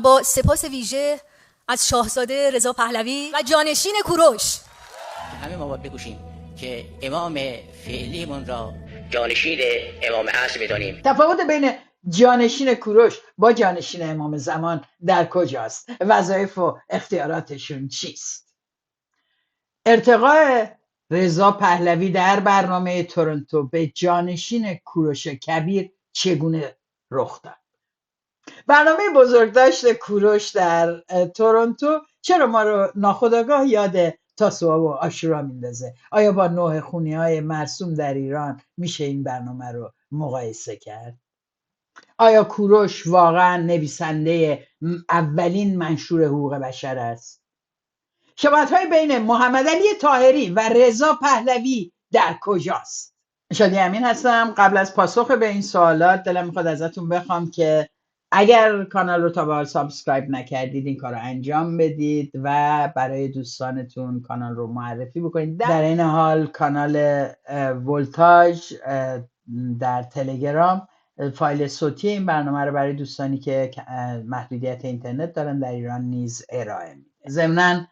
با سپاس ویژه از شاهزاده رضا پهلوی و جانشین کوروش همه ما باید بکوشیم که امام فعلیمون را جانشین امام عصر بدانیم. تفاوت بین جانشین کوروش با جانشین امام زمان در کجاست؟ وظایف و اختیاراتشون چیست؟ ارتقاء رضا پهلوی در برنامه تورنتو به جانشین کوروش کبیر چگونه رخ داد؟ برنامه بزرگداشت کوروش در تورنتو چرا ما رو ناخودآگاه یاد تاسوعا و عاشورا میندازه؟ آیا با نوح خونی‌های مرسوم در ایران میشه این برنامه رو مقایسه کرد؟ آیا کوروش واقعا نویسنده اولین منشور حقوق بشر است؟ شباهت‌های بین محمد علی طاهری و رضا پهلوی در کجاست؟ شادی امین هستم. قبل از پاسخ به این سوالات دلم میخواد ازتون بخوام که اگر کانال رو تا به حال سابسکرایب نکردید این کار رو انجام بدید و برای دوستانتون کانال رو معرفی بکنید. در این حال کانال ولتاژ در تلگرام فایل صوتی این برنامه رو برای دوستانی که محدودیت اینترنت دارن در ایران نیز ارائه میده. ضمناً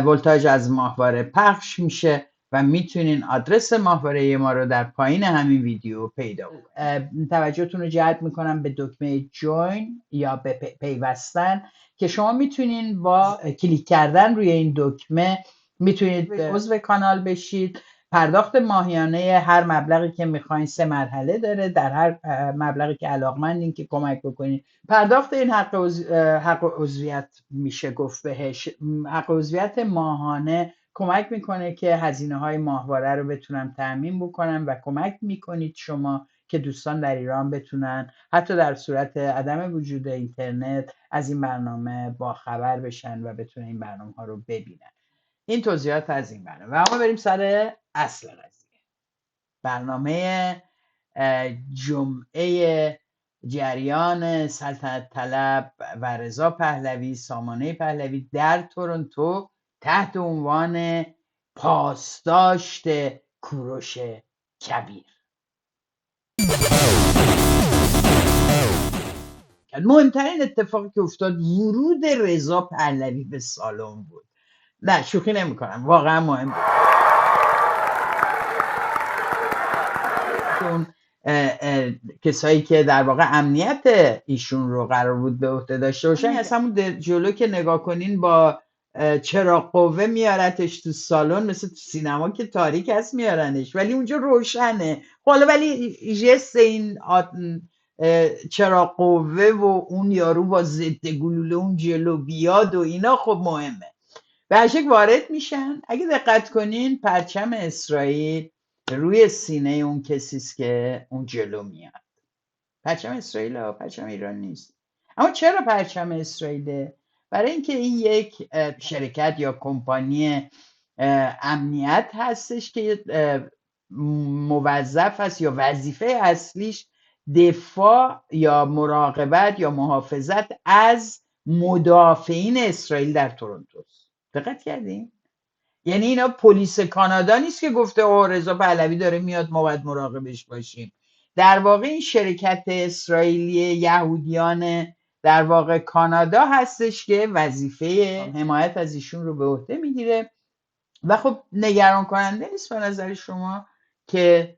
ولتاژ از ماهواره پخش میشه و میتونین آدرس ماهواره ما رو در پایین همین ویدیو پیدا کنید. توجهتون رو جلب میکنم به دکمه جوین یا به پیوستن که شما میتونین با کلیک کردن روی این دکمه میتونید عضو کانال بشید. پرداخت ماهیانه هر مبلغی که میخواین 3 مرحله داره. در هر مبلغی که علاقمندین که کمک بکنید پرداخت این حق عضویت میشه گفت بهش. حق عضویت ماهانه کمک میکنه که هزینه های ماهواره رو بتونم تأمین بکنم و کمک میکنید شما که دوستان در ایران بتونن حتی در صورت عدم وجود اینترنت از این برنامه با خبر بشن و بتونن این برنامه ها رو ببینن. این توضیحات از این برنامه و اما بریم سر اصل قضیه. برنامه جمعه جریان سلطنت طلب و رضا پهلوی سامانه پهلوی در تورنتو تحت عنوان پاسداشت کوروش کبیر. مهمترین اتفاقی که افتاد ورود رضا پهلوی به سالن بود. نه شوخی نمی کنم، واقعا مهم بود. اون کسایی که در واقع امنیت ایشون رو قرار بود به عهده داشته باشن از همون جلو که نگاه کنین با چراغ قوه میارتش تو سالن، مثل تو سینما که تاریک هست میارنش ولی اونجا روشنه. حالا ولی جست این چراغ قوه و اون یارو با ضد گلوله اون جلو بیاد و اینا خب مهمه. به هشک وارد میشن. اگه دقت کنین پرچم اسرائیل روی سینه اون کسیست که اون جلو میاد. پرچم اسرائیل ها، پرچم ایران نیست. اما چرا پرچم اسرائیله؟ برای اینکه این یک شرکت یا کمپانی امنیت هستش که موظف است یا وظیفه اصلیش دفاع یا مراقبت یا محافظت از مدافعین اسرائیل در تورنتوست. دقت کردین؟ یعنی اینا پلیس کانادا نیست که گفته اوه رضا پهلوی داره میاد ما باید مراقبش باشیم. در واقع این شرکت اسرائیلی یهودیان در واقع کانادا هستش که وظیفه حمایت از ایشون رو به عهده میگیره و خب نگران کننده نیست به نظر شما که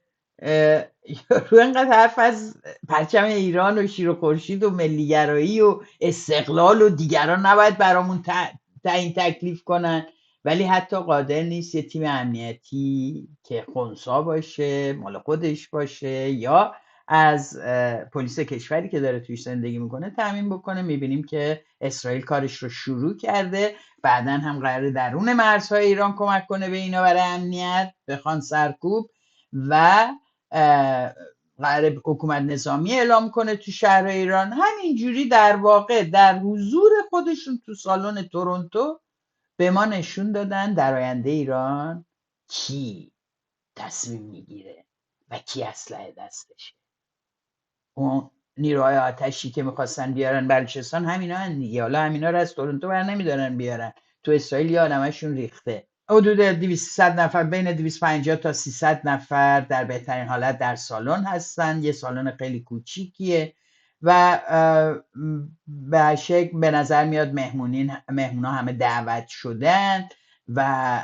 رو اینقدر حرف از پرچم ایران و شیر و خورشید و ملیگرایی و استقلال و دیگران نباید برامون تعیین تکلیف کنن، ولی حتی قادر نیست یه تیم امنیتی که خنثی باشه مال خودش باشه یا از پلیس کشوری که داره توش زندگی میکنه تامین بکنه. میبینیم که اسرائیل کارش رو شروع کرده، بعداً هم قراره درون مرزهای ایران کمک کنه به اینا برای امنیت بخوان سرکوب و قراره حکومت نظامی اعلام کنه تو شهر ایران. همینجوری در واقع در حضور خودشون تو سالن تورنتو به ما نشون دادن در آینده ایران کی تصمیم میگیره و کی اسلحه دستشه. اون نیروهای آتشی که میخواستن بیارن بلوچستان همینا هن دیگه. حالا همینا رو از تورنتو بر نمیدارن بیارن، تو اسرائیل یا آدمشون ریخته. حدود 200 نفر، بین 250 تا 300 نفر در بهترین حالت در سالن هستن. یه سالن خیلی کوچیکیه و به شکل به نظر میاد مهمونا همه دعوت شدن و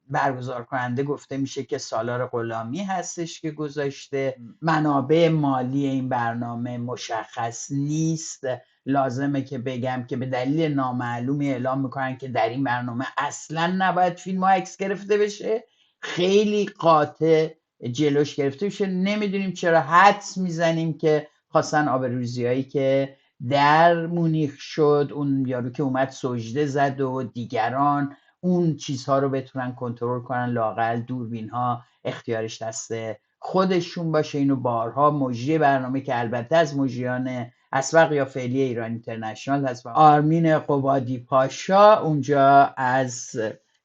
برگزار کننده گفته میشه که سالار غلامی هستش که گذاشته. منابع مالی این برنامه مشخص نیست. لازمه که بگم که به دلیل نامعلومی اعلام میکنن که در این برنامه اصلا نباید فیلم ها عکس گرفته بشه. خیلی قاطع جلوش گرفته بشه. نمیدونیم چرا حدس میزنیم که خواستن آبروریزی‌هایی که در مونیخ شد، اون یارو که اومد سجده زد و دیگران، اون چیزها رو بتونن کنترل کنن، لااقل دوربین ها اختیارش دست خودشون باشه. اینو بارها مجری برنامه که البته از مجریان اسبق یا فعلی ایران اینترنشنال هست، آرمین قبادی پاشا اونجا از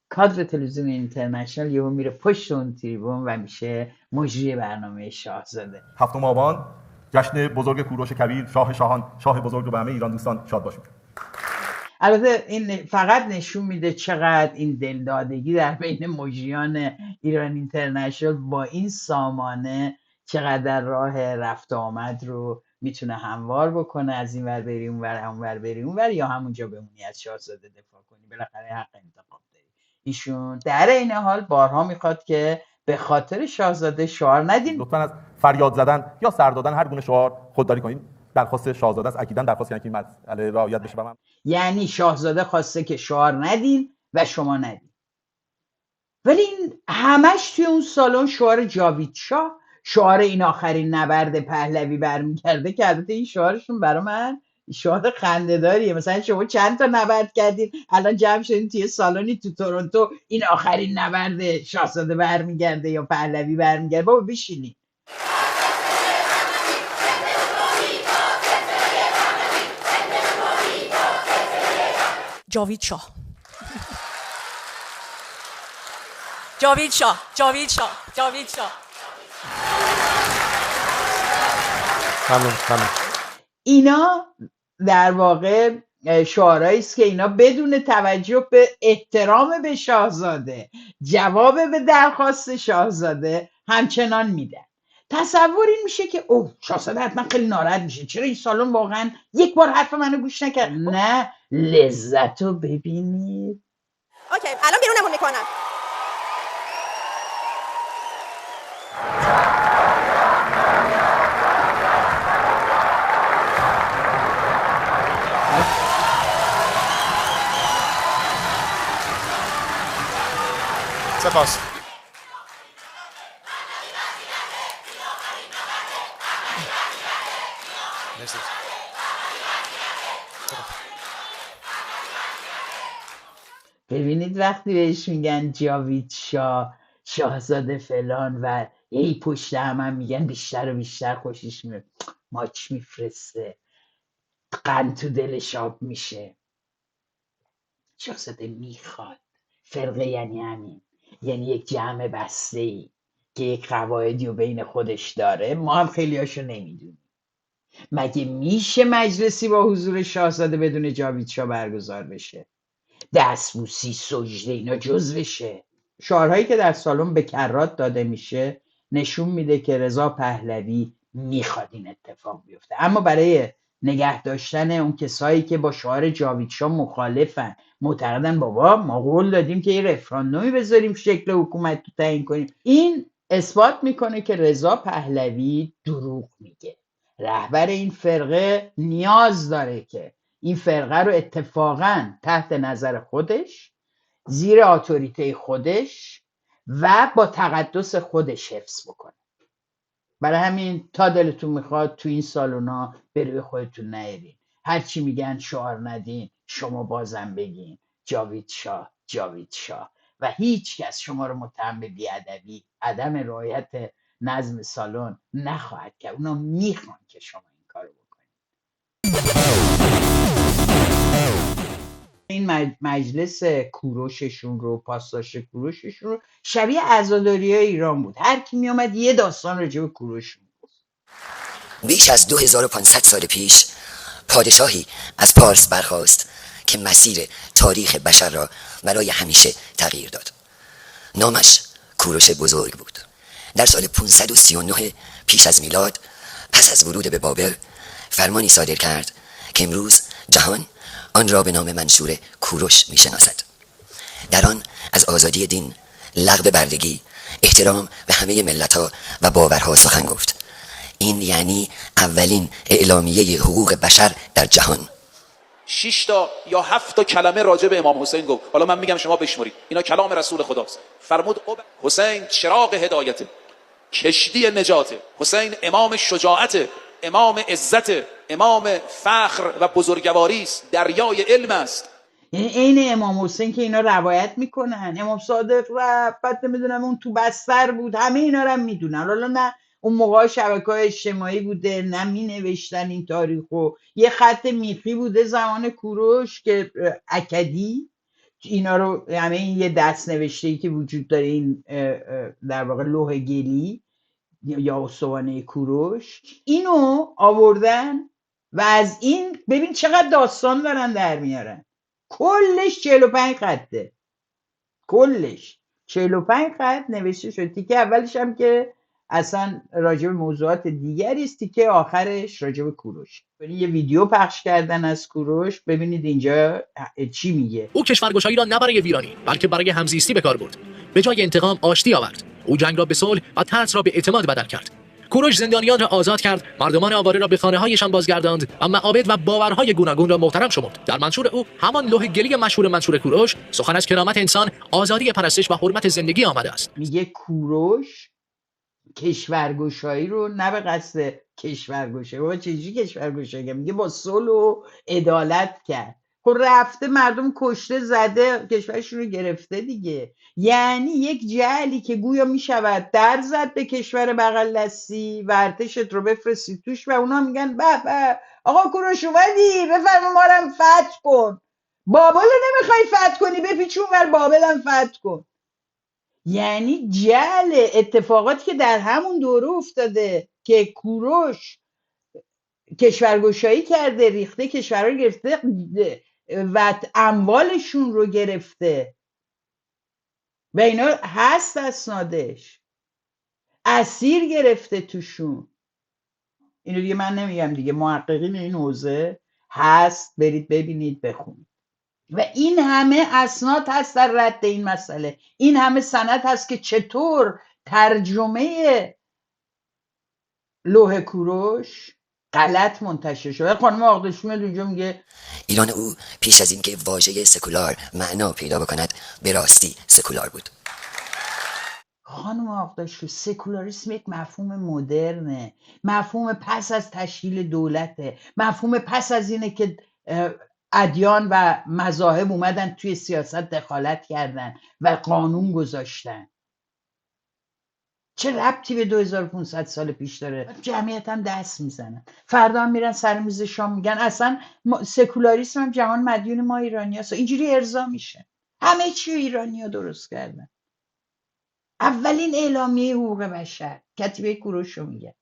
کادر تلویزیون اینترنشنال یهو میره پشت اون تریبون و میشه مجری برنامه شاهزاده. 7 آبان جشن بزرگ کوروش کبیر، شاه شاهان، شاه بزرگ رو به همه ایران دوستان شاد باشید. البته این فقط نشون میده چقدر این دلدادگی در بین مجریان ایران اینترنشنال با این سامانه چقدر راه رفت آمد رو میتونه هموار بکنه. از این ور بری اون ور، اون ور بری اون ور، یا همونجا بمونی از شاهزاده دفاع کنی. بالاخره حق انتخاب داری. ایشون در این حال بارها میخواد که به خاطر شاهزاده شعار ندین. لطفاً از فریاد زدن یا سر دادن هر گونه شعار خودداری کنید. درخواست شاهزاده است. اکیداً درخواست که این مسئله رعایت بشه. من یعنی شاهزاده خواسته که شعار ندین و شما ندین، ولی این همش توی اون سالن شعار جاوید شاه، شعار این آخرین نبرد پهلوی برمیگرده که البته این شعارشون برای من شعار خنده‌داریه. مثلا شما چند تا نبرد کردین، الان جمع شدین توی سالنی تو تورنتو این آخرین نبرد شاهزاده برمیگرده یا پهلوی برمیگرده. بابا بشینین. جاوید شاه، جاوید شاه، جاوید شاه، جاوید شاه. ممنون. اینا در واقع شعارهایی است که اینا بدون توجه به احترام به شاهزاده، جواب به درخواست شاهزاده همچنان میدن. تصور این میشه که اوه شاهزاده حتما خیلی ناراحت میشه، چرا این سالن واقعا یک بار حرف منو گوش نکرد. نه، لذت رو ببینید. اوکی، الان بیرونمون میکنم. سپاس. مرسی. ببینید وقتی بهش میگن جاوید شاه، شاهزاده فلان و ای پشت هم میگن بیشتر و بیشتر خوشش میاد، ماچ میفرسته، قند تو دلش آب میشه. شاهزاده میخواد. فرقه یعنی همین، یعنی یک جمع بسته ای که یک قواعدی رو بین خودش داره. ما هم خیلی هاشو نمیدونیم. مگه میشه مجلسی با حضور شاهزاده بدون جاوید شاه برگزار بشه؟ دستبوسی، سجده، اینا جزوشه. شعارهایی که در سالن به کرات داده میشه نشون میده که رضا پهلوی میخواد این اتفاق بیفته، اما برای نگه داشتن اون کسایی که با شعار جاوید شاه مخالفن، معتقدن بابا ما قول دادیم که یه رفراندومی بذاریم شکل حکومت رو تعیین کنیم، این اثبات میکنه که رضا پهلوی دروغ میگه. رهبر این فرقه نیاز داره که این فرقه رو اتفاقاً تحت نظر خودش، زیر اتوریته خودش و با تقدس خودش حفظ بکنه. برای همین تا دلتون میخواد تو این سالونا به روی خودتون نیارین. هرچی میگن شعار ندین، شما بازم بگین جاوید شاه، جاوید شاه، و هیچ کس شما رو متهم به بی‌ادبی، عدم رعایت نظم سالن نخواهد کرد. اونا میخوان که شما این کارو بکنید. این مجلس کوروششون رو، پاسداشت کوروششون رو شبیه عزاداری های ایران بود. هر کی می اومد یه داستان راجع به کوروش بود. بیش از 2500 سال پیش پادشاهی از پارس برخاست که مسیر تاریخ بشر را برای همیشه تغییر داد. نامش کوروش بزرگ بود. در سال 539 پیش از میلاد، پس از ورود به بابل، فرمانی صادر کرد که امروز جهان آن را به نام منشور کوروش میشناسد. در آن از آزادی دین، لغو بردگی، احترام به همه ملت‌ها و باورها سخن گفت. این یعنی اولین اعلامیه حقوق بشر در جهان. 6 تا یا 7 تا کلمه راجع به امام حسین گفت. حالا من میگم شما بشمرید. اینا کلام رسول خداست. فرمود حسین چراغ هدایت، کشتی نجات، حسین امام شجاعت، امام عزت، امام فخر و بزرگواری است، دریای علم است. یعنی عین امام حسین که اینا روایت میکنن، امام صادق رفت، بعد نمیدونم اون تو بستر بود، همه اینا رو هم میدونن. حالا نه اون موقع شبکه‌های اجتماعی بوده، نه می نوشتن این تاریخو، یه خط میخی بوده زمان کوروش که اکدی اینا رو، همه این یه دست نوشته‌ای که وجود داره، این در واقع لوح گلی یا استوانه کوروش، اینو آوردن و از این ببین چقدر داستان دارن در میارن. کلش 45 خطه، کلش 45 خط نوشته شده. تیکه اولش هم که اصلا راجع به موضوعات دیگری است، تیکه آخرش راجع به کوروش. یه ویدیو پخش کردن از کوروش، ببینید اینجا چی میگه. او کشورگشایی را نه برای ویرانی بلکه برای همزیستی به کار برد. به جای انتقام آشتی آورد. او جنگ را به صلح و ترس را به اعتماد بدل کرد. کوروش زندانیان را آزاد کرد، مردمان آواره را به خانه‌هایشان بازگرداند و معابد و باورهای گوناگون را محترم شمرد. در منشور او، همان لوح گلی مشهور منشور کوروش، سخن از کرامت انسان، آزادی پرستش و حرمت زندگی آمده است. میگه کوروش کشورگشایی رو نه به قصد کشورگشایی، بابا چجوری کشورگشایی؟ میگه با صلح و عدالت کرد. خب رفته مردم کشته زده کشورشون رو گرفته دیگه. یعنی یک جعلی که گویا میشود در زد به کشور بغل دستی و ارتشت رو بفرستی توش و اونا میگن به به آقا کوروش اومدی بفرما ما رو هم فتح کن. بابل رو نمیخوای فتح کنی، بپیچون ور بابل هم فتح کن. یعنی جعل اتفاقاتی که در همون دوره افتاده که کوروش کشورگشایی کرده، ریخته کشورها رو گرفته و اموالشون رو گرفته و اینا هست اسنادش، اسیر گرفته توشون. اینو دیگه من نمیگم دیگه، محققین این حوزه هست، برید ببینید بخونید. و این همه اسناد هست در رد این مسئله، این همه سند هست که چطور ترجمه لوح کوروش غلط منتشر شده. خانم آقدشمیل اینجا میگه ایران او پیش از اینکه واژه سکولار معنا پیدا بکند به راستی سکولار بود. خانم آقدشو، سکولاریسم یک مفهوم مدرنه، مفهوم پس از تشکیل دولته، مفهوم پس از اینه که ادیان و مذاهب اومدن توی سیاست دخالت کردن و قانون گذاشتن. چه ربطی به 2500 سال پیش داره؟ جمعیت هم دست میزنن، فردا هم میرن سر میز شام میگن اصلا سکولاریسم هم جهان مدیون ما ایرانی هست. اینجوری ارضا میشه همه چی ایرانی ها درست کردن. اولین اعلامیه حقوق بشر کتیبه کوروشو میگه.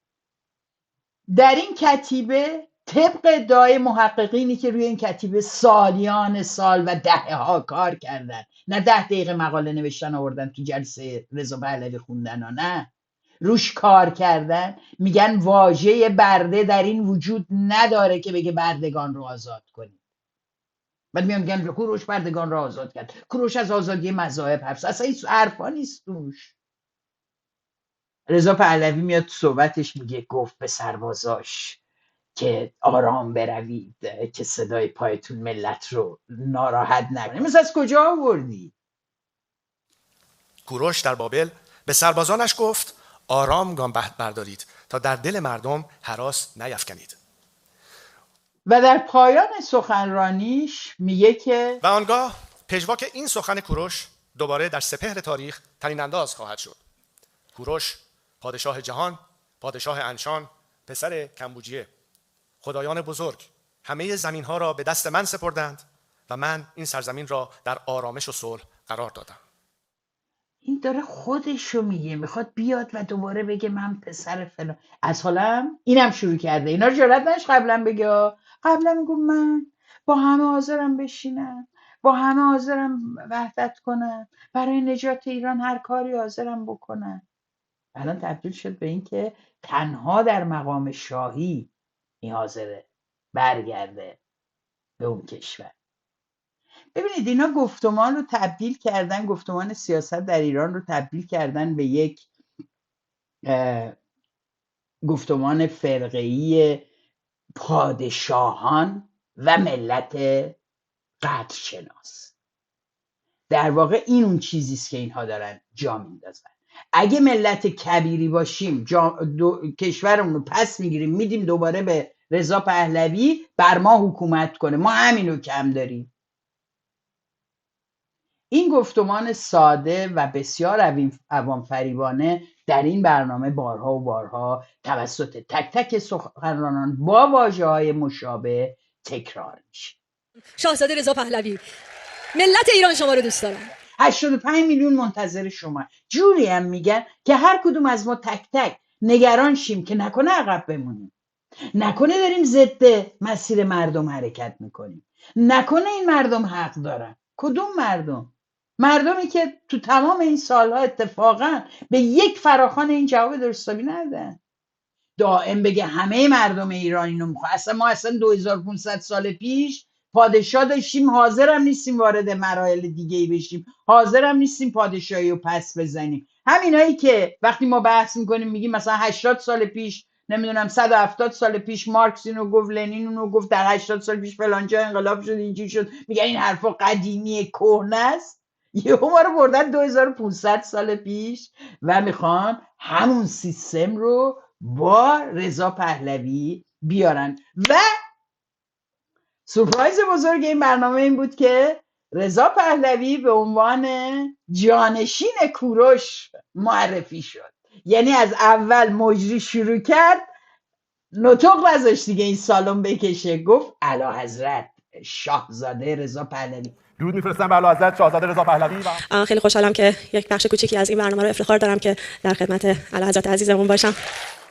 در این کتیبه طبق ادعای محققینی که روی این کتیبه سالیان سال و دهه ها کار کردن، نه 10 دقیقه مقاله نوشتن آوردن تو جلسه رضا پهلوی خوندن ها، نه روش کار کردن، میگن واژه برده در این وجود نداره که بگه بردگان رو آزاد کنید. بعد میگن کوروش بردگان رو آزاد کرد، کوروش از آزادی مذاهب حرف زد. اصلا این حرفا نیست توش. رضا پهلوی میاد تو صحبتش میگه گفت به سربازاش که آرام بروید که صدای پایتون ملت رو ناراحت نکنه. مثل از کجا آوردی؟ کوروش در بابل به سربازانش گفت آرام گام بردارید تا در دل مردم هراس نیفکنید. و در پایان سخنرانیش میگه که و آنگاه پژواک این سخن کوروش دوباره در سپهر تاریخ طنین انداز خواهد شد. کوروش پادشاه جهان، پادشاه انشان، پسر کمبوجیه، خدایان بزرگ همه زمین ها را به دست من سپردند و من این سرزمین را در آرامش و صلح قرار دادم. این داره خودشو میگه، میخواد بیاد و دوباره بگه من پسر فلان. از حالم اینم شروع کرده. اینا رو جرئت نداشت قبلا بگه. قبلا میگم من با همه حاضرم بشینم، با همه حاضرم وحدت کنم، برای نجات ایران هر کاری حاضرم بکنم. الان تبدیل شد به این که تنها در مقام شاهی این حاضره برگرده به اون کشور. ببینید اینا گفتمان رو تبدیل کردن، گفتمان سیاست در ایران رو تبدیل کردن به یک گفتمان فرقه‌ای پادشاهان و ملت قدرشناس. در واقع این اون چیزی است که اینها دارن جا میندازن. اگه ملت کبیری باشیم کشورمون رو پس میگیریم میدیم دوباره به رضا پهلوی بر ما حکومت کنه، ما همینو کم داریم. این گفتمان ساده و بسیار عوام فریبانه در این برنامه بارها و بارها توسط تک تک سخنرانان با واژه‌های مشابه تکرار میشه. شاهزاده رضا پهلوی، ملت ایران شما رو دوست دارن. 85 میلیون منتظر شما. جوری هم میگن که هر کدوم از ما تک تک نگران شیم که نکنه عقب بمونیم، نکنه داریم ضد مسیر مردم حرکت میکنیم، نکنه این مردم حق دارن. کدوم مردم؟ مردمی که تو تمام این سالها اتفاقا به یک فراخوان این جواب درستابی ندادن. دائم بگه همه مردم ایران اینو میخوان. اصلا ما 2500 سال پیش پادشاه داشتیم، حاضرم نیستیم وارد مراحل دیگه ای بشیم، حاضرم نیستیم پادشاهی رو پس بزنیم. همینایی که وقتی ما بحث میکنیم میگیم مثلا 80 سال پیش، نمیدونم 170 سال پیش مارکس اینو گفت، لنین اونو گفت، در 80 سال پیش فلانجا انقلاب شد، اینجوری شد، میگن این حرفا قدیمی کهنه است. یهو ما رو بردن 2500 سال پیش و میخوان همون سیستم رو با رضا پهلوی بیارن. و سورپرایز بزرگ این برنامه این بود که رضا پهلوی به عنوان جانشین کوروش معرفی شد. یعنی از اول مجری شروع کرد، نطق نذاشت دیگه این سالن بکشه، گفت اعلیحضرت شاهزاده رضا پهلوی. درود میفرستم به اعلیحضرت شاهزاده رضا پهلوی. خیلی خوشحالم که یک بخش کوچیکی از این برنامه رو افتخار دارم که در خدمت اعلیحضرت عزیزمون باشم.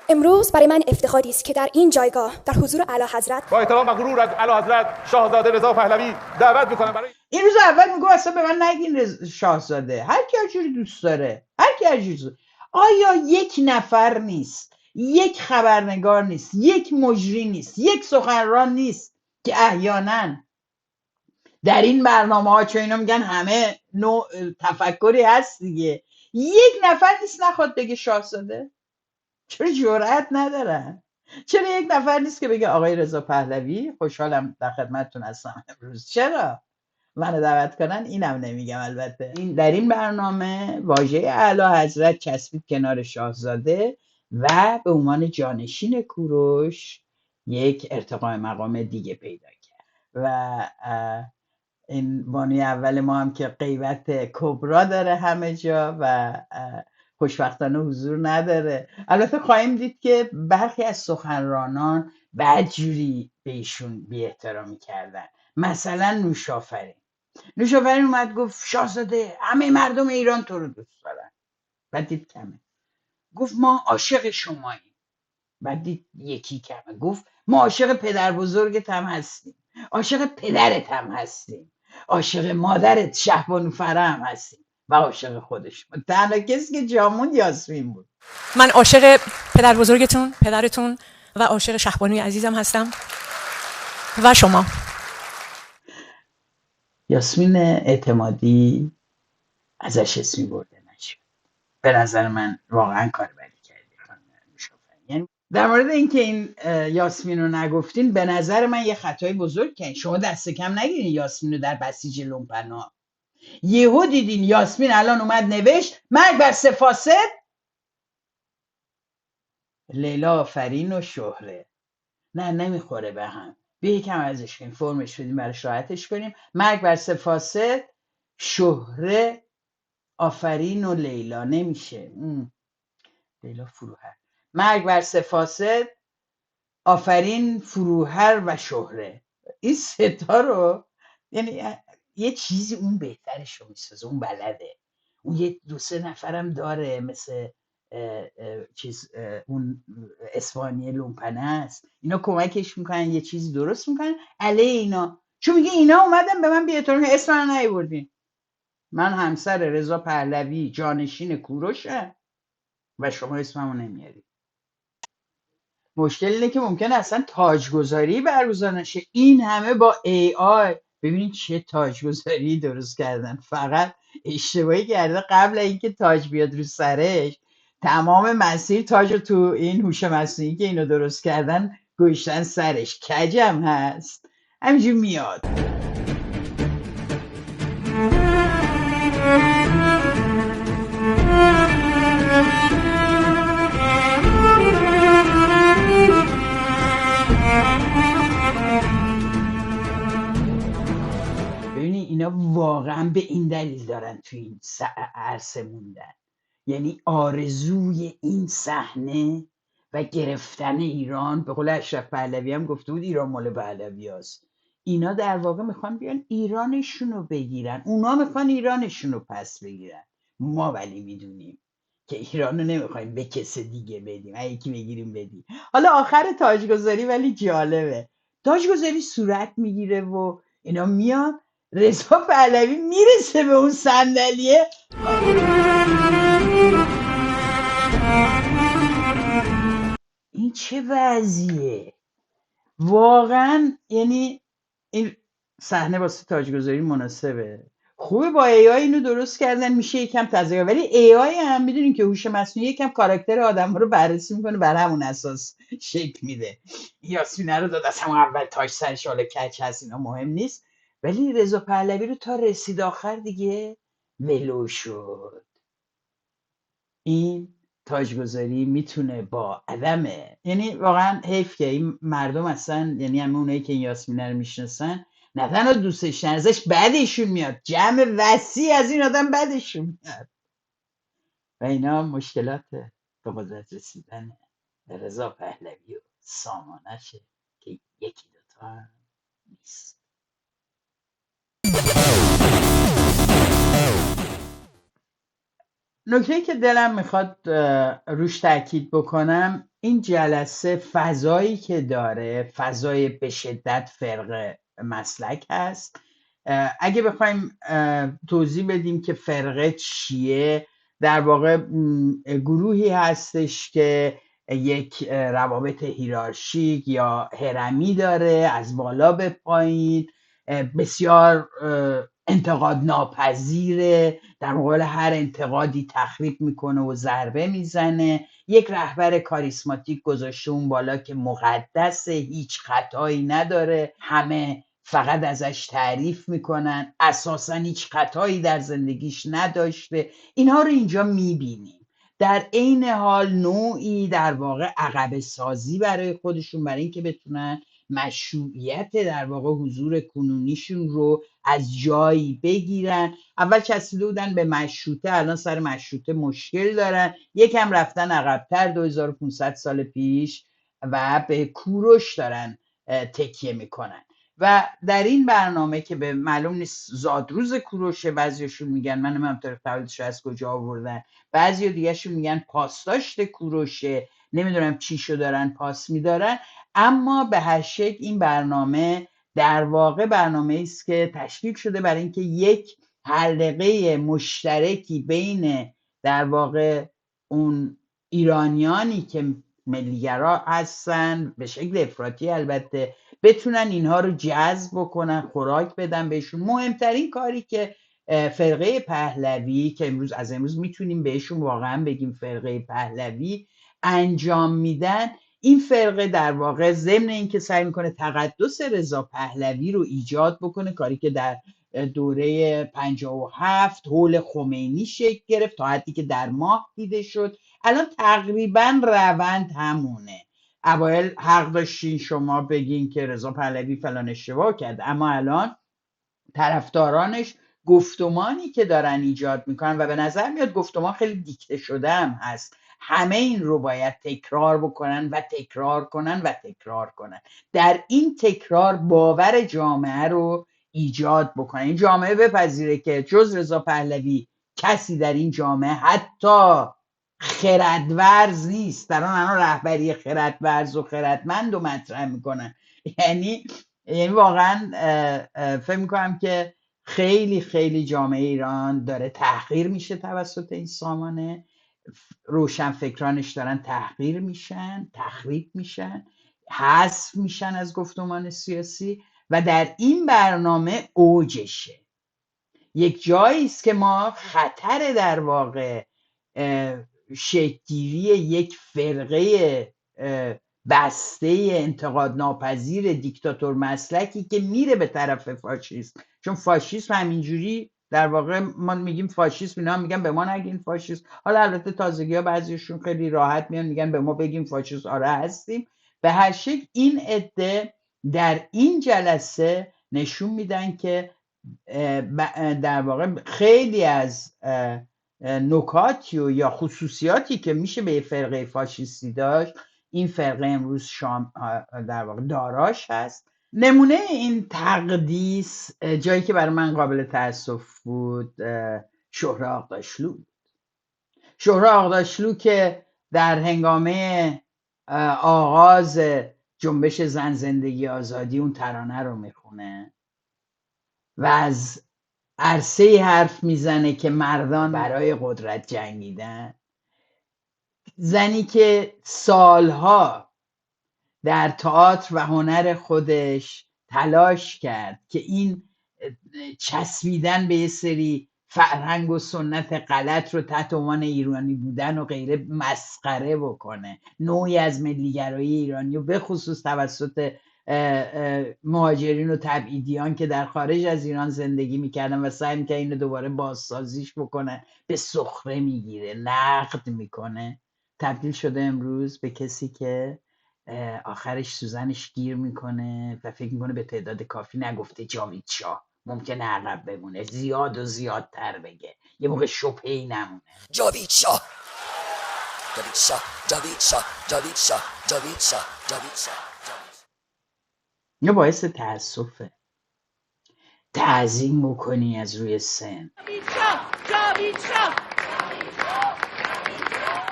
امروز برای من افتخاری است که در این جایگاه در حضور اعلیحضرت با احترام و غرور از اعلیحضرت شاهزاده رضا پهلوی دعوت میکنم برای این روز اول میگو اصلا به من نگین شاهزاده، هر کی هر جوری دوست داره، هر کی هر جوری دوست داره. آیا یک نفر نیست، یک خبرنگار نیست، یک مجری نیست، یک سخنران نیست که احیانا در این برنامه ها، چون اینا میگن همه نوع تفکری هست دیگه، یک نفر نیست نخواد بگه شاهزاده؟ چرا جرأت ندارن؟ چرا یک نفر نیست که بگه آقای رضا پهلوی خوشحالم در خدمتتون هستم امروز؟ چرا منو دعوت کنن؟ اینم نمیگم. البته این در این برنامه واژه اعلیحضرت چسبید کنار شاهزاده و به عنوان جانشین کوروش یک ارتقای مقام دیگه پیدا کرد. و این بانوی اول ما هم که غیبت کبرا داره همه جا و خوشبختانه حضور نداره. البته خواهیم دید که برخی از سخنرانان بدجوری به ایشون بی احترامی کردن. مثلا نوشافرین اومد گفت شاهزاده همه مردم ایران تو رو دوست دارن. بعد دید کمه، گفت ما عاشق شماییم. بعد دید یکی کمه، گفت ما عاشق پدر بزرگت هم هستیم، عاشق پدرت هم هستیم، عاشق مادرت شهبانو فره هم هستیم و عاشق خودشون. تنها کسی که جامون یاسمین بود. من عاشق پدر بزرگتون، پدرتون و عاشق شهبانوی عزیزم هستم و شما. یاسمین اعتمادی ازش اسمی برده نشد. به نظر من واقعا کار بدی کردی خانم نوشافرین. یعنی در مورد اینکه این یاسمین رو نگفتین، به نظر من یه خطای بزرگ کردین. شما دست کم نگیرین یاسمین رو در بسیج لومپنا. یهو دیدین یاسمین الان اومد نوشت مرگ بر سه فاسد، لیلا آفرین و شهره. نه نمیخوره به هم. بیا یکم ازش کنیم، فرمش بدیم براش راحتش کنیم. مرگ بر سه فاسد، شهره، آفرین و لیلا. نمیشه لیلا فروهر. مرگ بر سه فاسد، آفرین، فروهر و شهره. این ستا رو یعنی یه چیزی اون بهترش رو میسازه، اون بلده. اون یه دو سه نفرم داره مثل اون اسفانی لومپنه است، اینا کمکش میکنن یه چیزی درست میکنن علیه اینا. چون میگه اینا اومدن به من بی‌احترامی، اسم من نیاوردین. من همسر رضا پهلوی جانشین کوروشم و شما اسممو نمیارید. مشکل اینه که ممکن اصلا تاجگذاری برگزار نشه. این همه با AI ببینید چه تاجگذاری درست کردن، فقط اشتباهی کرده قبل اینکه تاج بیاد رو سرش تمام مسیر تاج رو تو این هوش مصنوعی که اینو درست کردن گوشتن سرش. کجم هست همینجور میاد. ببینید اینا واقعا به این دلیل دارن تو این عرصه موندن، یعنی آرزوی این صحنه و گرفتن ایران. به قول اشرف پهلوی هم گفته بود ایران مال پهلوی هست. اینا در واقع میخوان بیان ایرانشون رو بگیرن، اونا میخوان ایرانشون رو پس بگیرن. ما ولی میدونیم که ایران رو نمیخوایم به کس دیگه بدیم، یکی بگیریم بدیم. حالا آخر تاجگذاری ولی جالبه، تاجگذاری صورت میگیره و اینا میان، رضا پهلوی میرسه به اون صندلیه، این چه وضعیه واقعا. یعنی این صحنه واسه تاجگذاری مناسبه، خوبه. با AI اینو درست کردن، میشه یکم تزریق، ولی AI هم میدونین که هوش مصنوعی یکم کاراکتر آدم رو بررسی میکنه، بر همون اساس شکل میده. یاسمینه رو داد از همون اول تاج سرش، حالا کچ هست اینا مهم نیست، ولی رضا پهلوی رو تا رسید آخر دیگه ولو شد. این تاجگذاری میتونه با عدمه، یعنی واقعا حیف که این مردم اصلا، یعنی همه اونایی که این یاسمینه رو میشناسن نه تنها دوستش نه ازش بدشون میاد، جمع وسیع از این آدم بدشون میاد و اینا مشکلات به قدرت رسیدن به رضا پهلوی و سامانشه که یکی دوتا هم نیست. نکته که دلم میخواد روش تاکید بکنم، این جلسه فضایی که داره فضای به شدت فرقه مسلک هست. اگه بخوایم توضیح بدیم که فرقه چیه، در واقع گروهی هستش که یک روابط هیرارشیک یا هرمی داره از بالا به پایین، بسیار انتقاد ناپذیره، در مقابل هر انتقادی تخریب میکنه و ضربه میزنه. یک رهبر کاریسماتیک گذاشته اون بالا که مقدسه، هیچ خطایی نداره، همه فقط ازش تعریف میکنن، اساسا هیچ خطایی در زندگیش نداشته. اینها رو اینجا میبینیم. در عین حال نوعی در واقع عقب سازی برای خودشون، برای اینکه بتونن مشروعیت در واقع حضور کنونیشون رو از جایی بگیرن. اول چسبیده بودن به مشروطه، الان سر مشروطه مشکل دارن، یکم رفتن عقب‌تر 2500 سال پیش و به کوروش دارن تکیه میکنن. و در این برنامه که به معلوم نیست زادروز کوروشه، بعضیشون میگن، من همطور تولدش از کجا آوردن، بعضی دیگهشون میگن پاسداشت کوروشه، نمیدونم چی شو دارن پاس میدارن. اما به هر شکل این برنامه در واقع برنامه است که تشکیل شده برای اینکه یک حلقه مشترکی بین در واقع اون ایرانیانی که ملیگرا هستن به شکل افراطی البته، بتونن اینها رو جذب بکنن، خوراک بدن بهشون. مهمترین کاری که فرقه پهلوی که امروز میتونیم بهشون واقعا بگیم فرقه پهلوی انجام میدن، این فرقه در واقع ضمن اینکه سعی میکنه تقدس رضا پهلوی رو ایجاد بکنه، کاری که در دوره 57 حول خمینی شکل گرفت تا حدی که در ماه دیده شد، الان تقریبا روند همونه. اوایل حق داشتین شما بگین که رضا پهلوی فلان اشتباه کرد، اما الان طرفدارانش گفتمانی که دارن ایجاد میکنن و به نظر میاد گفتمان خیلی دیکته شده هم هست، همه این رو باید تکرار بکنن و تکرار کنن و تکرار کنن. در این تکرار باور جامعه رو ایجاد بکنن، این جامعه بپذیره که جز رضا پهلوی کسی در این جامعه حتی خردورز نیست. در آن رهبری خردورز و خردمند رو مطرح میکنن. یعنی واقعا فکر میکنم که خیلی خیلی جامعه ایران داره تحقیر میشه توسط این سامانه روشنفکرانش دارن تحقیر میشن، تخریب میشن، حذف میشن از گفتمان سیاسی و در این برنامه اوجشه. یک جایی است که ما خطر در واقع شکل‌گیری یک فرقه بسته انتقاد ناپذیر دیکتاتور مسلکی که میره به طرف فاشیسم، چون فاشیسم همینجوری در واقع ما میگیم فاشیسم، اینا میگن به ما نگین فاشیسم. حالا البته تازگی‌ها بعضیشون خیلی راحت میان میگن به ما بگیم فاشیسم، آره هستیم. به هر شکل این عده در این جلسه نشون میدن که در واقع خیلی از نکاتی و یا خصوصیاتی که میشه به فرقه فاشیستی داشت این فرقه امروز در واقع داراش هست. نمونه این تقدیس جایی که برای من قابل تأسف بود شهره آقداشلو. شهره آقداشلو که در هنگامه آغاز جنبش زن زندگی آزادی اون ترانه رو میخونه و از عرصه حرف میزنه که مردان برای قدرت جنگیدن، زنی که سالها در تئاتر و هنر خودش تلاش کرد که این چسبیدن به یه سری فرهنگ و سنت غلط رو تحت عنوان ایرانی بودن و غیره مسخره بکنه، نوعی از ملیگرایی ایرانی و به خصوص توسط مهاجرین و تبعیدیان که در خارج از ایران زندگی میکردن و سعی میکنن اینو دوباره بازسازیش بکنن، به سخره میگیره، نقد میکنه، تبدیل شده امروز به کسی که آخرش سوزنش گیر میکنه و فکر میکنه به تعداد کافی نگفته جاوید شاه، ممکنه عقب بمونه، زیاد و زیادتر بگه، یه موقع شبهه‌ای نمونه. جاوید شاه، جاوید شاه، جاوید شاه، جاوید شاه، جاوید شاه، جاوید شاه. اینو باعث تأسفه. تعظیم بکنی از روی سن،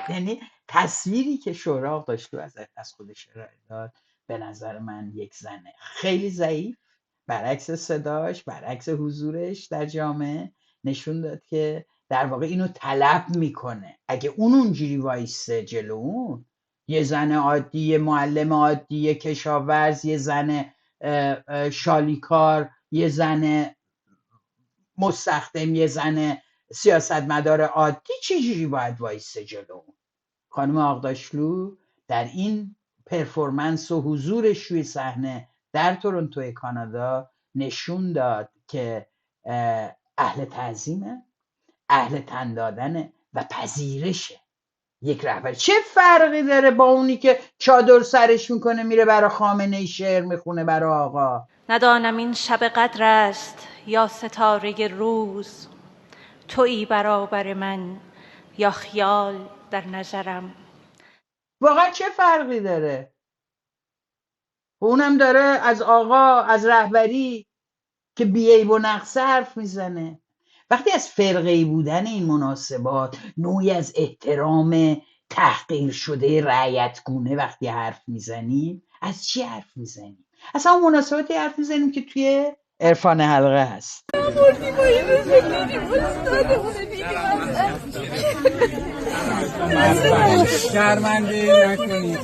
یعنی تصویری که شهره آقداشلو از خودش ارائه داد به نظر من یک زنه خیلی ضعیف، برعکس صداش، برعکس حضورش در جامعه نشون داد که در واقع اینو طلب میکنه. اگه اون اونجوری وایسه جلو اون، یه زن عادی، یه معلم عادی، یه کشاورز، یه زن شالیکار، یه زن مستخدم، یه زن سیاستمدار عادی، چجوری باید وایسه جلو اون؟ خانم آقداشلو در این پرفورمنس و حضورش روی صحنه در تورنتو کانادا نشون داد که اهل تعظیمه، اهل تن دادنه و پذیرشه. یک رهبر چه فرقی داره با اونی که چادر سرش میکنه میره برای خامنه‌ای شعر میخونه برای آقا؟ ندانم این شب قدر است یا ستاره روز، تویی برابر من یا خیال در نظرم. واقعا چه فرقی داره؟ اونم داره از آقا، از رهبری که بیعیب و نقصه حرف میزنه. وقتی از فرقه‌ای بودن این مناسبات، نوعی از احترام تحقیر شده رعیتگونه وقتی حرف میزنیم، از چی حرف میزنیم؟ اصلا اون مناسباتی حرف میزنیم که توی عرفان حلقه هست. شرمنده نکنید.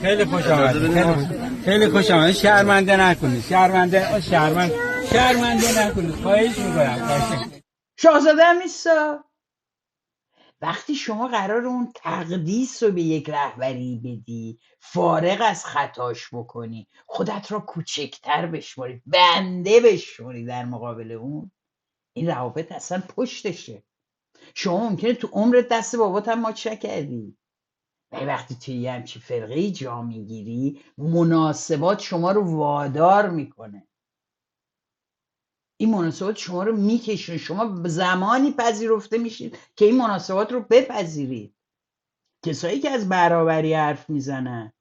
خیلی خوش آمدید. خیلی خوش آمدید. شرمنده نکنید. شرمنده نکنید. خواهش میکنم. شاهزاده هم نیستا. وقتی شما قرار اون تقدیس رو به یک رهبری بدی، فارغ از خطاش بکنی، خودت را کوچکتر بشماری، بنده بشماری در مقابل اون، این روابط اصلا پشتشه. شما ممکنه تو عمرت دست بابات هم ماچ نکردی، ولی وقتی توی یه همچی فرقه‌ای جا میگیری، مناسبات شما رو وادار میکنه، این مناسبات شما رو میکشونه، شما زمانی پذیرفته میشید که این مناسبات رو بپذیرید. کسایی که از برابری حرف میزنن،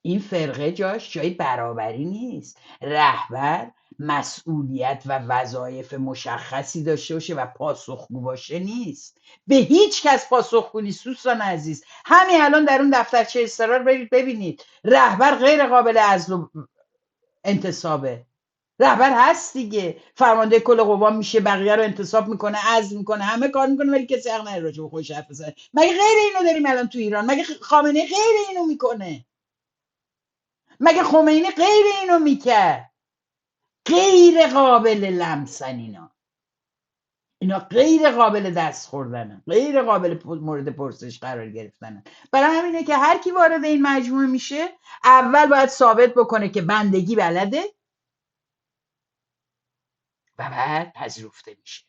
این فرقه جاش جای برابری نیست. رهبر مسئولیت و وظایف مشخصی داشته باشه و پاسخگو باشه نیست. به هیچ کس پاسخگو نیست دوستان عزیز. همین الان در اون دفترچه اصرار برید ببینید، رهبر غیر قابل عزل و انتصابه. رهبر هست دیگه، فرمانده کل قوا میشه، بقیه رو انتصاب میکنه، عزل میکنه، همه کار میکنه، ولی کسی حق نداره راجع به خودش حرف بزنه. مگه غیر اینو داریم الان تو ایران؟ مگه خامنه‌ای غیر اینو میکنه؟ مگه خمینی غیر اینو میکرد؟ غیر قابل لمسن اینا غیر قابل دست خوردنن، غیر قابل مورد پرسش قرار گرفتنن. برای همینه که هر کی وارد این مجموعه میشه اول باید ثابت بکنه که بندگی بلده و بعد پذیرفته میشه.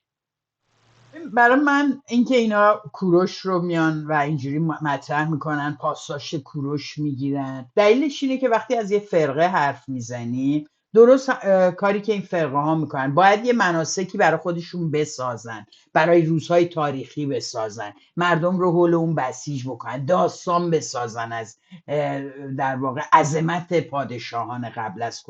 برای من اینکه اینا کوروش رو میان و اینجوری مطرح میکنن، پاسداشت کوروش میگیرن، دلیلش اینه که وقتی از یه فرقه حرف میزنی، درست کاری که این فرقه ها میکنن، باید یه مناسکی برای خودشون بسازن، برای روزهای تاریخی بسازن، مردم رو حول اون بسیج بکنن، داستان بسازن از در واقع عظمت پادشاهان قبل از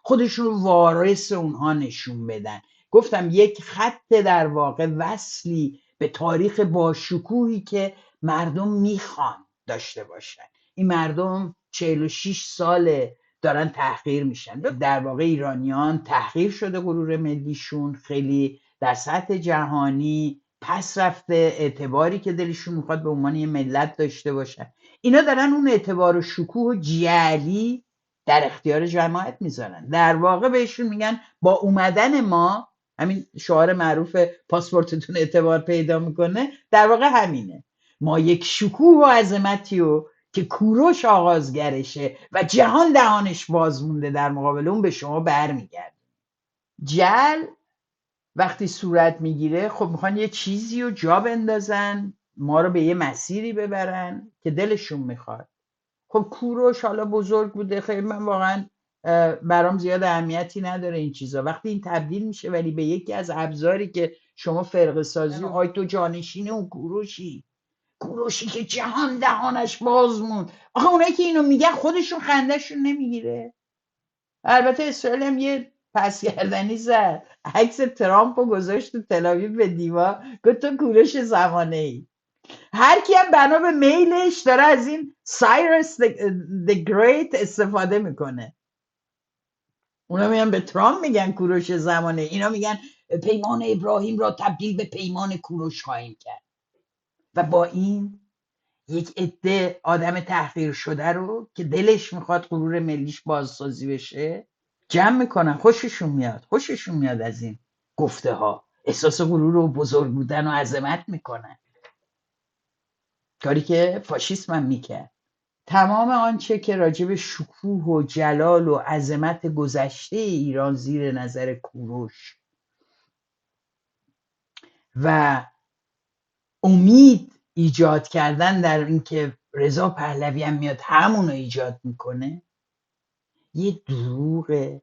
خودشون رو وارث اونها نشون بدن. گفتم یک خط در واقع وصلی به تاریخ باشکوهی که مردم میخوان داشته باشن. این مردم 46 ساله دارن تحقیر میشن، در واقع ایرانیان تحقیر شده غرور ملیشون، خیلی در سطح جهانی پس رفته اعتباری که دلشون میخواد به عنوان یه ملت داشته باشن. اینا دارن اون اعتبار و شکوه و جعلی در اختیار جماعت میذارن. در واقع بهشون میگن با اومدن ما، همین شعار معروف پاسپورتتون اعتبار پیدا میکنه، در واقع همینه، ما یک شکوه و عظمتی و که کوروش آغازگرشه و جهان دهانش باز مونده در مقابل اون به شما برمیگرد. جل وقتی صورت میگیره، خب میخوان یه چیزی رو جا بندازن، ما رو به یه مسیری ببرن که دلشون میخواد. خب کوروش حالا بزرگ بوده، خیلی من واقعا برام زیاد اهمیتی نداره این چیزا. وقتی این تبدیل میشه ولی به یکی از ابزاری که شما فرقه سازی، های تو جانشین اون کوروشی که جهان دهانش باز موند. آخه اونایی که اینو میگن خودشون خندهشون نمیگیره؟ البته اسرائیل هم یه پسگردنی زد، عکس ترامپ رو گذاشت تو تل‌آویو به دیوار، گفت تو کوروش زمانه ای. هر کی هم بنا به میلش داره از این سایرس the great استفاده میکنه. اونا میگن به ترامپ میگن کوروش زمانه، اینا میگن پیمان ابراهیم را تبدیل به پیمان کوروش خواهیم کرد. و با این یک عده آدم تحقیر شده رو که دلش میخواد غرور ملیش بازسازی بشه جمع میکنن. خوششون میاد از این گفته ها، احساس غرور و بزرگ بودن و عظمت میکنن، کاری که فاشیسم هم میکرد. تمام آنچه که راجع به شکوه و جلال و عظمت گذشته ایران زیر نظر کوروش و امید ایجاد کردن در اینکه رضا پهلوی هم میاد همونو ایجاد میکنه، یه دروغه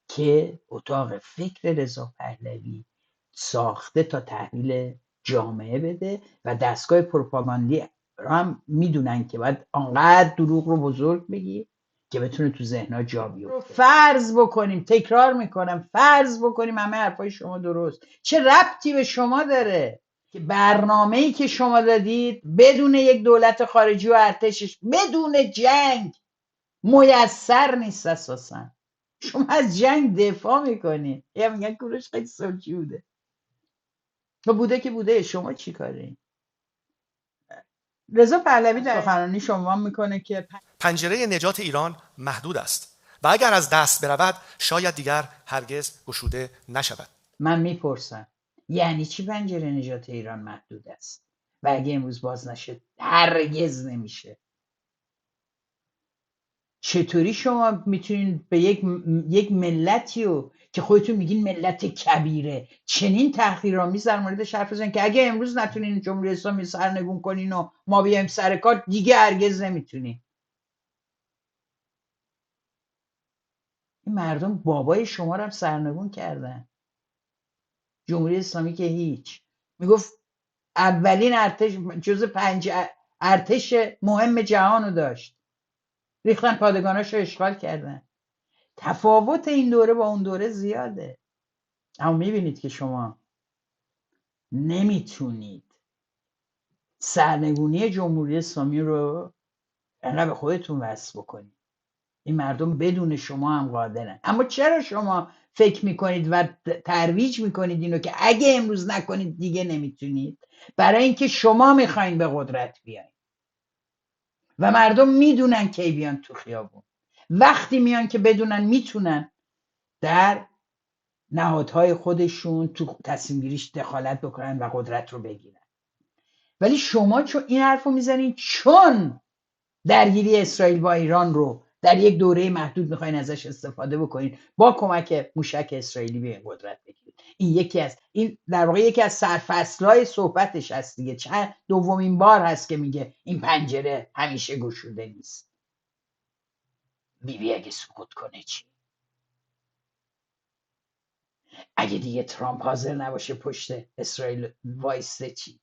که اتاق فکر رضا پهلوی ساخته تا تحویل جامعه بده و دستگاه پروپاگاندی رو هم میدونن که باید انقدر دروغ رو بزرگ بگی که بتونه تو ذهنها جا بیفته. فرض بکنیم، تکرار میکنم، فرض بکنیم همه حرفای شما درست، چه ربطی به شما داره که برنامه‌ای که شما دادید بدون یک دولت خارجی و ارتشش، بدون جنگ، میسر نیست اساسا. شما از جنگ دفاع میکنید، یا میگن کوروش خیلی سلجی بوده. تو بوده که بوده، شما چی کارین؟ رضا پهلوی در سخنرانی شما میکنه که پنجره نجات ایران محدود است و اگر از دست برود شاید دیگر هرگز گشوده نشود. من میپرسم یعنی چی پنجره نجات ایران محدود است و اگه امروز باز نشه هرگز نمیشه؟ چطوری شما میتونین به یک ملتی رو که خودتون میگین ملت کبیره چنین تحقیرآمیز در موردش حرف بزنین که اگه امروز نتونین جمهوری اسلامی سرنگون کنین و ما بیایم سر کار، دیگه هرگز نمیتونین؟ این مردم بابای شما رو هم سرنگون کردن، جمهوری اسلامی که هیچ. میگفت اولین ارتش، جز 5 ارتش مهم جهان رو داشت، ریختن پادگاناش رو اشغال کردن. تفاوت این دوره با اون دوره زیاده، اما میبینید که شما نمیتونید سرنگونی جمهوری اسلامی رو انقدر به خودتون وصل بکنید. این مردم بدون شما هم قادرن. اما چرا شما فکر میکنید و ترویج میکنید اینو که اگه امروز نکنید دیگه نمیتونید؟ برای اینکه شما میخواین به قدرت بیاین و مردم میدونن کی بیان تو خیابون. وقتی میان که بدونن میتونن در نهادهای خودشون تو تصمیم گیریش دخالت بکنن و قدرت رو بگیرن. ولی شما چون این حرف رو میزنید چون درگیری اسرائیل با ایران رو در یک دوره محدود میخواین ازش استفاده بکنید با کمک موشک اسرائیلی به قدرت بگیرید. این در واقع یکی از سرفصل‌های صحبتش هست دیگه. دومین بار هست که میگه این پنجره همیشه گشوده نیست. بیبی اگه سقوط کنه چی؟ اگه دیگه ترامپ حاضر نباشه پشت اسرائیل وایسته چی؟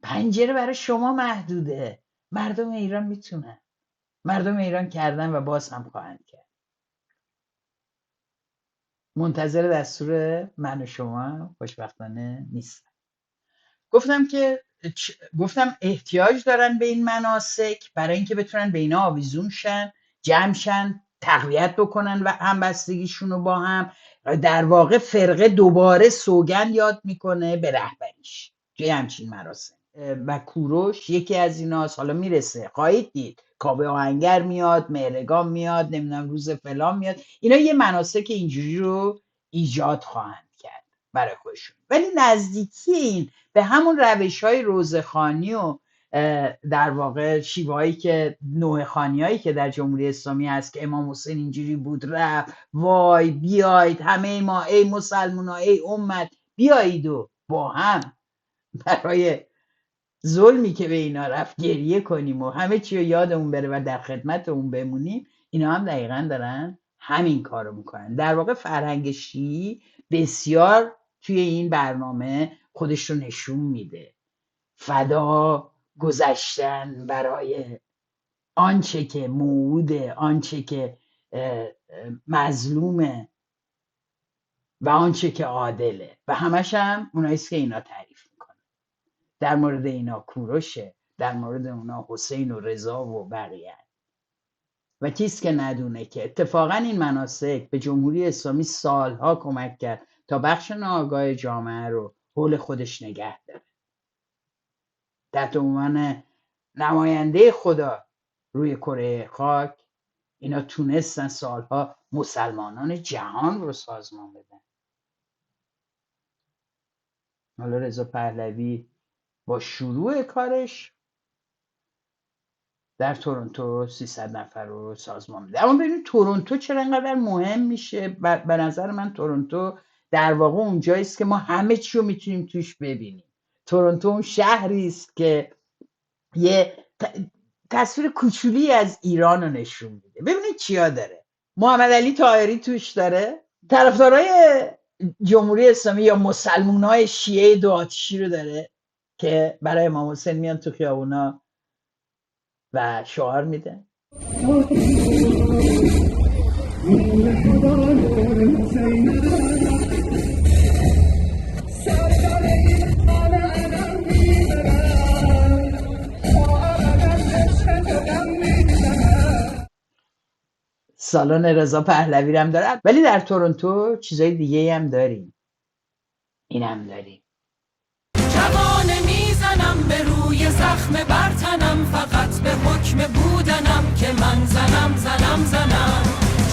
پنجره برای شما محدوده. مردم ایران میتونن. مردم ایران کردن و باز هم خواهند کرد. منتظر دستور من و شما خوشبختانه نیستم. گفتم احتیاج دارن به این مناسک برای اینکه بتونن به اینا آویزون شن، جمع شن، تقویت بکنن و همبستگیشون رو با هم. در واقع فرقه دوباره سوگند یاد میکنه به رهبریش توی همچین مراسم. و کوروش یکی از ایناست. حالا میرسه، خواهید دید، کاوه آهنگر میاد، مهرگان میاد، نمیدونم روز فلان میاد. اینا یه مناسک اینجوری رو ایجاد خواهند کرد برای خودشون. ولی نزدیکی این به همون روش های روزخوانی و در واقع شیوهایی که نوح خانیایی که در جمهوری اسلامی هست که امام حسین اینجوری بود رفت، وای بیاید همه ما ای مسلمونا ای امت بیایید و با هم برای ظلمی که به اینا رفت گریه کنیم و همه چی رو یادمون بره و در خدمت اون بمونیم. اینا هم دقیقا دارن همین کارو میکنن. در واقع فرهنگ شیعی بسیار توی این برنامه خودش رو نشون میده. فدا گذشتن برای آنچه که موعوده، آنچه که مظلومه و آنچه که عادله و همش هم اوناییست که اینا تعریف میکنن. در مورد اینا کوروشه، در مورد اونا حسین و رضا و بقیه. و کیست که ندونه که اتفاقا این مناسک به جمهوری اسلامی سالها کمک کرد تا بخش ناآگاه جامعه رو حول خودش نگه داره. تحت عنوان نماینده خدا روی کره خاک اینا تونستن سالها مسلمانان جهان رو سازمان بدن. حالا رضا پهلوی با شروع کارش در تورنتو 300 نفر رو سازمان میده. اما ببینید تورنتو چرا انقدر مهم میشه؟ به نظر من تورنتو در واقع اونجایی است که ما همه چی رو میتونیم توش ببینیم. تورنتو اون شهری است که یه تصویر کوچولی از ایران رو نشون میده. ببینید چیا داره. محمد علی طاهری توش داره، طرفدارای جمهوری اسلامی یا مسلمانای شیعه دو آتشی رو داره که برای امام حسین میان تو خیابونا و شعار میده. سالن رضا پهلوی هم داره. ولی در تورنتو چیزای دیگه هم داریم. این هم داریم. جوانه میزنم به روی زخم برتنم، فقط به حکم بودنم که من زنم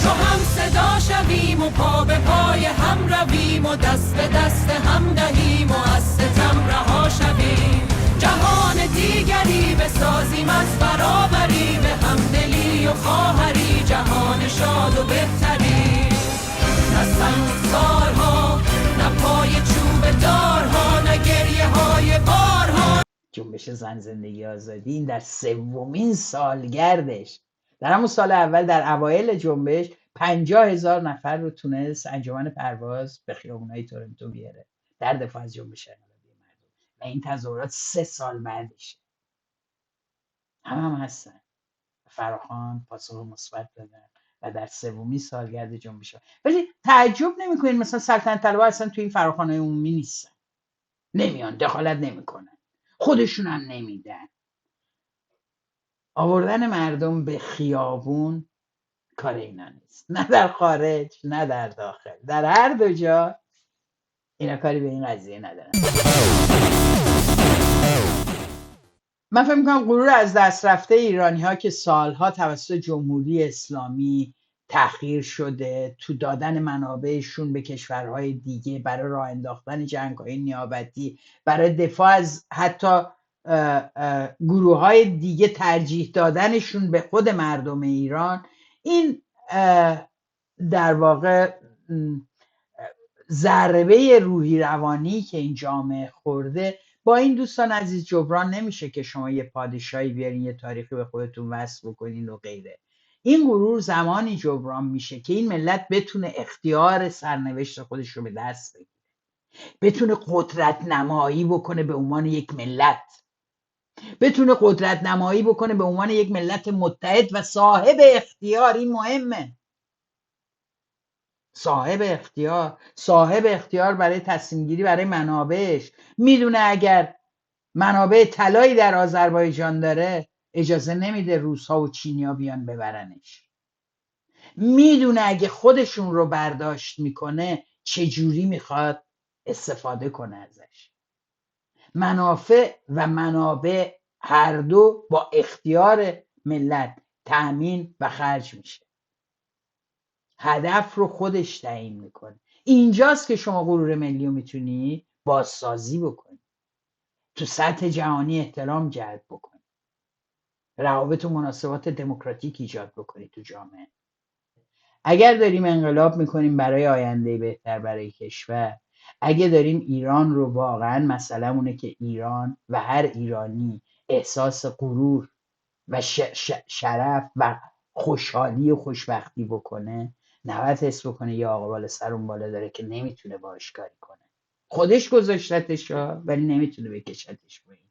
چو هم صدا شویم و پا به پای هم رویم و دست به دست هم دهیم و از ستم رها شویم. جهان دیگری بسازیم از برابری، به همدلی و خواهری جهان شاد و بهتری. نه سنگسارها، نه پای چوب دارها، نه گریه های بارها. جنبش زن زندگی آزادی این در 3مین سالگردش، در همون سال اول در اوایل جنبش 50,000 نفر رو تونست انجمن پرواز به خیابونای تورنتو بیاره در دفاع از جنبش انقلابی مردم. و این تظاهرات 3 سال بعدش هم هستن. فراخوان پاسخ مثبت دادن و در 3مین سالگرد جنبش. ولی تعجب نمی‌کنید مثلا سلطنت طلبها اصلا توی این فراخوان‌های عمومی نیستن، نمیان، دخالت نمی‌کنن، خودشون هم نمیدن. آوردن مردم به خیابون کار اینا نیست، نه در خارج نه در داخل، در هر دو جا اینا کاری به این قضیه ندارن. من فکر میکنم غرور از دست رفته ایرانی ها که سالها توسط جمهوری اسلامی تأخیر شده تو دادن منابعشون به کشورهای دیگه برای راه انداختن جنگ‌های نیابتی، برای دفاع از حتی گروه های دیگه ترجیح دادنشون به خود مردم ایران، این در واقع ضربه روحی روانی که این جامعه خورده با این دوستان عزیز جبران نمیشه که شما یه پادشاهی بیارین یه تاریخی به خودتون وصل بکنین و غیره. این غرور زمانی جبران میشه که این ملت بتونه اختیار سرنوشت خودش رو به دست بگیره، بتونه قدرت نمایی بکنه به عنوان یک ملت، بتونه قدرت نمایی بکنه به عنوان یک ملت متحد و صاحب اختیار. این مهمه، صاحب اختیار برای تصمیم گیری برای منابعش. میدونه اگر منابع طلایی در آذربایجان داره اجازه نمیده روس‌ها و چینی‌ها بیان ببرنش. میدونه اگه خودشون رو برداشت میکنه چجوری میخواد استفاده کنه ازش. منافع و منابع هر دو با اختیار ملت تأمین و خرج میشه. هدف رو خودش تعیین میکنه. اینجاست که شما غرور ملی رو میتونی بازسازی بکنی، تو سطح جهانی احترام جلب بکنی، روابط و مناسبات دموکراتیک ایجاد بکنی تو جامعه. اگر داریم انقلاب میکنیم برای آینده بهتر برای کشور، اگه داریم ایران رو واقعا مسئله مونه که ایران و هر ایرانی احساس غرور و شرف و خوشحالی و خوشبختی بکنه، نباید حس بکنه یه آقا بالا سر اون بالا داره که نمیتونه باهاش کاری کنه. خودش گذاشتتش ولی نمیتونه بکشتش پایین.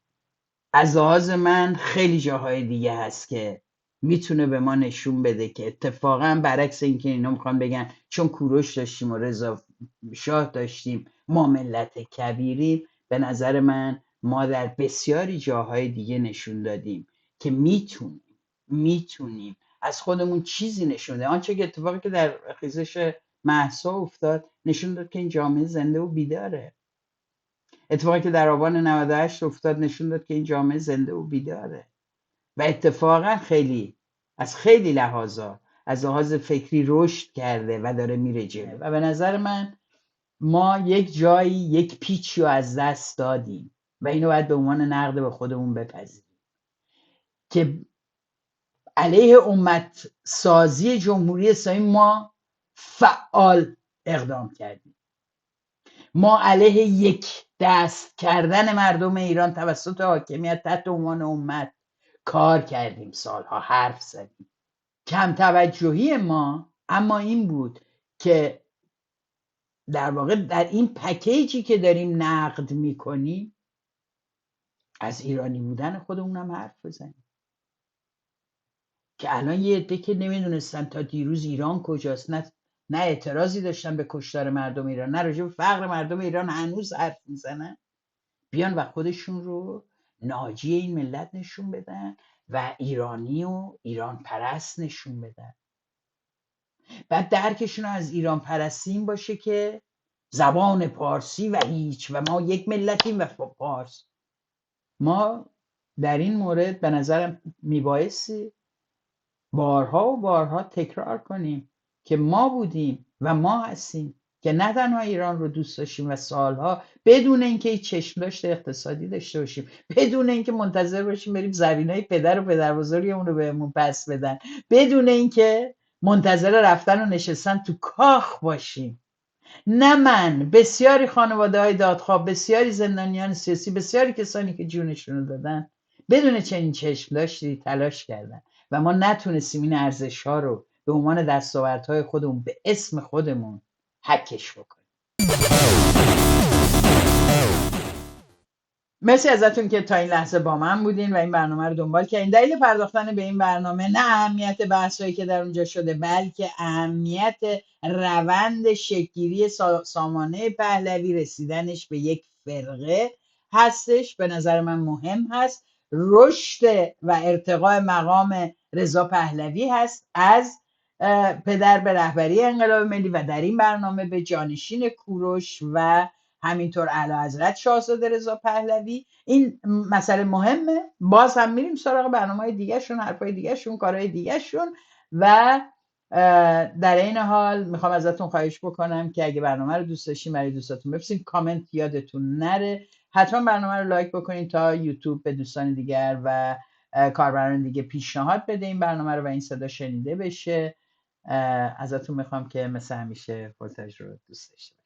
از لحاظ من خیلی جاهای دیگه هست که میتونه به ما نشون بده که اتفاقا برعکس این که اینا میخوان بگن چون کوروش داشتیم و رضا شاه داشتیم ما ملت کبیریم، به نظر من ما در بسیاری جاهای دیگه نشون دادیم که میتونیم از خودمون چیزی نشون ده. آنچه که اتفاقی که در خیزش مهسا افتاد نشون داد که این جامعه زنده و بیداره. اتفاقی که در آبان 98 افتاد نشون داد که این جامعه زنده و بیداره و اتفاقا خیلی لحاظا از لحاظ فکری رشد کرده و داره میره جلو. و به نظر من ما یک جایی یک پیچی رو از دست دادیم و اینو باید به عنوان نقد به خودمون بپذیریم که علیه امت سازی جمهوری اسلامی ما فعال اقدام کردیم. ما علیه یک دست کردن مردم ایران توسط حاکمیت تحت عنوان امت کار کردیم، سالها حرف زدیم. کم توجهی ما اما این بود که در واقع در این پکیجی که داریم نقد میکنیم از ایرانی بودن خودمونم حرف بزنیم که الان یه عده که نمیدونستن تا دیروز ایران کجاست، نه اعتراضی داشتن به کشتار مردم ایران، نه راجع به فقر مردم ایران هنوز حرف میزنن، بیان و خودشون رو ناجی این ملت نشون بدن و ایرانی و ایران پرست نشون بدن. بعد درکشون از ایران پرستی این باشه که زبان پارسی و هیچ و ما یک ملتیم و پارس. ما در این مورد به نظرم میبایستی بارها و بارها تکرار کنیم که ما بودیم و ما هستیم که نه تنها ایران رو دوست داشتیم و سالها بدون اینکه هیچ چشم داشت اقتصادی داشته باشیم، بدون اینکه منتظر باشیم بریم زمینای پدر و پدربزرگمون رو بهمون پس بدن، بدون اینکه منتظر رفتن و نشستن تو کاخ باشیم. نه من، بسیاری خانواده های دادخواه، بسیاری زندانیان سیاسی، بسیاری کسانی که جونشون رو دادن بدون چنین چشم داشتی تلاش کردن و ما نتونستیم این ارزش ها رو به عنوان دستاوردهای خودمون به اسم خودمون حکش بکنیم. مرسی ازتون که تا این لحظه با من بودین و این برنامه رو دنبال کردین. دلیل پرداختن به این برنامه نه اهمیت بحثایی که در اونجا شده، بلکه اهمیت روند شکل‌گیری سامانه پهلوی، رسیدنش به یک فرقه هستش. به نظر من مهم هست. رشد و ارتقاء مقام رضا پهلوی هست از پدر به رهبری انقلاب ملی و در این برنامه به جانشین کوروش و همینطور اعلیحضرت شاهزاده رضا پهلوی. این مسئله مهمه. باز هم میریم سراغ برنامه‌های دیگه‌شون، حرفای دیگه‌شون، کارهای دیگه‌شون. و در این حال میخوام ازتون خواهش بکنم که اگه برنامه رو دوست داشتین برای دوستاتون بفرستین. کامنت یادتون نره. حتما برنامه رو لایک بکنین تا یوتیوب به دوستان دیگر و کاربران دیگه پیشنهاد بده این برنامه رو و این صدا شنیده بشه. ازتون میخوام که مثل همیشه فولتاژ رو دوست داشته باشید.